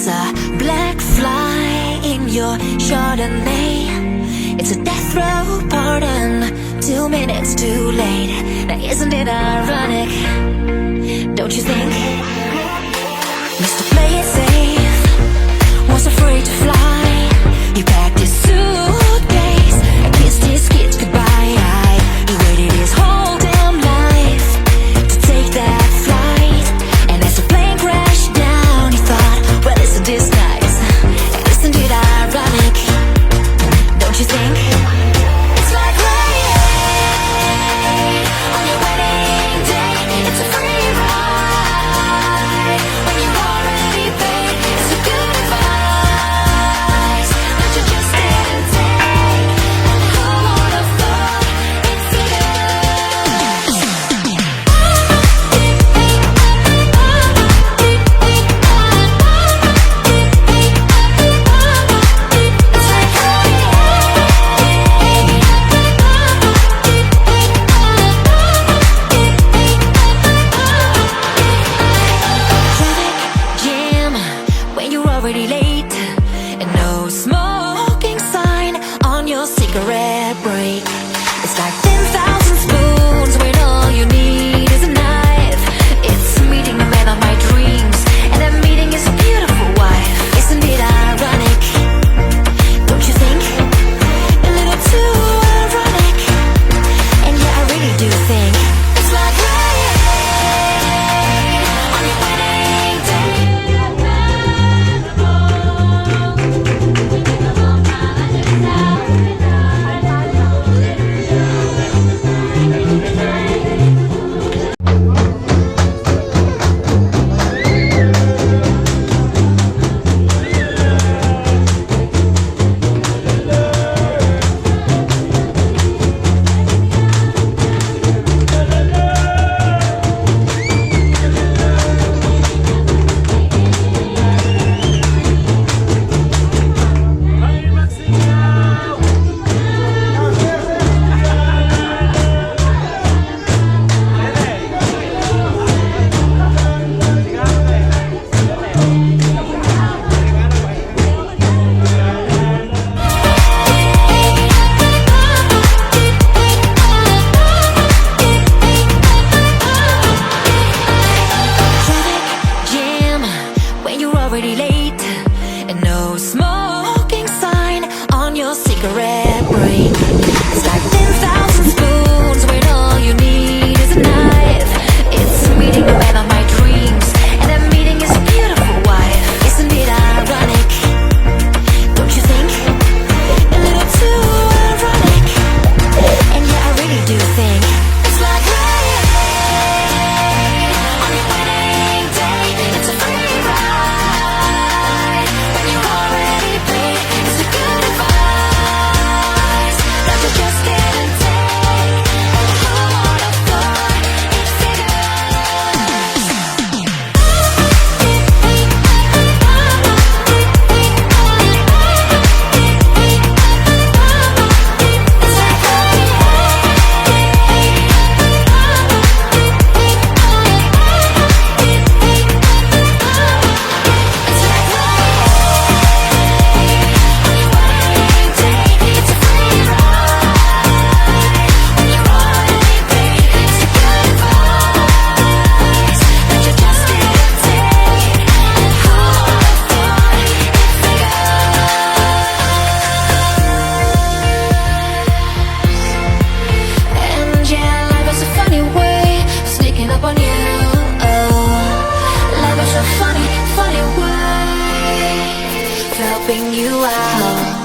There's a black fly in your Chardonnay. It's a death row pardon, 2 minutes too late. Now isn't it ironic, don't you think? Mr. Play It Safe was afraid to fly. He packed his suitcase and kissed his kids goodbye. He waited his whole damn life to take that flight. And as the plane crashed down, he thought, well, isn't this nice? Isn't it ironic, don't you think? It's like rain on your wedding day. It's a free ride when you already paid. It's a good advice that you just didn't take. And who would have thought it already late, and no smoking sign on your cigarette break. It's like 10,000 spoons when all you need is a knife. It's meeting the man of my dreams, and that meeting is a beautiful wife. Isn't it ironic, don't you think? A little too ironic, and yeah, I really do think it's like rain on your wedding day. Already late, and no smoking sign on your cigarette break. It's like 10,000 spoons when all you need is a knife. It's meeting the man of my dreams, and that meeting is a beautiful wife. Isn't it ironic, don't you think? A little too ironic, and yeah, I really do think it's like rain on your wedding day. It's a free ride. Helping you out.